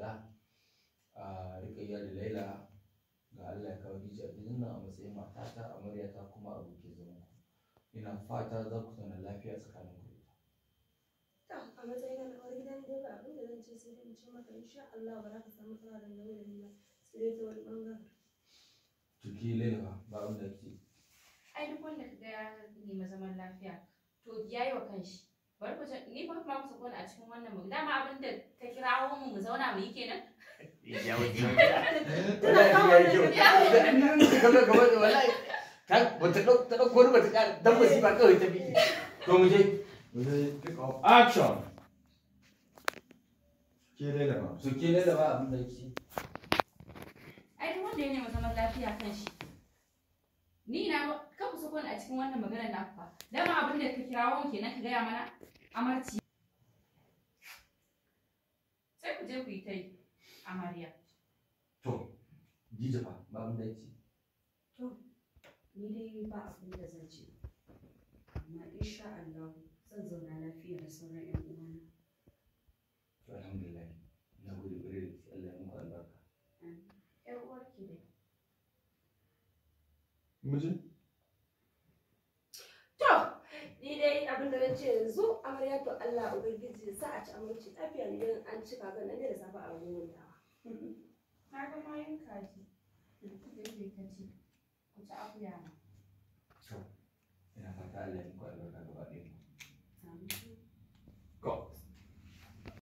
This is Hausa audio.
faɗa a Rukayya da Laila ga Allah ya kawo Dija din nan a matsayin matata, amaryata kuma abokin zaman ku. Ina fata za ku zauna lafiya tsakanin ku. A matsayin na kawai gidan dai ba abin da zan ce sai dai mu ce maka insha Allah ba za ka samu matsala da game da ni ba sai dai ta wani bangaren. To ke Laila ba abin da kike. Ai duk wanda ka ga ya nemi zaman lafiya to ya yi wa kanshi. Bari ku ni ba kuma ku sako ni a cikin wannan mu. Dama abin da ka kirawo mu zauna mu yi kenan. Ya wuce. Wallahi ta ɗauko wani bata ƙara dan ba kawai ta bi. To mu je. Pick up action. Ke Laila ba. So ke Laila ba abin da kike. Ai duk wanda ya nemi zaman lafiya kanshi. Ni na ka ku sako ni a cikin wannan maganar na fa. Dama abin da ka kirawo mu kenan ka gaya mana amarci. Sai ku je ku yi ta yi amarya. To, Dija ba abin da kike. To, ni dai ba abin da zan ce. Amma insha Allah zan zauna lafiya da sauran 'yan uwana. To alhamdulillah. Na gode bare da Allah ya muku albarka. Yar uwarki dai. Muje? To, ni dai abin da zan ce yanzu amarya to Allah ubangiji sa a ci amarci lafiya ne don an cika ga nan da safa a gurin tawa. Na ga mayun kaji. Yake kaci. Ku ci akuya ma. To, ina fata Allah ya muku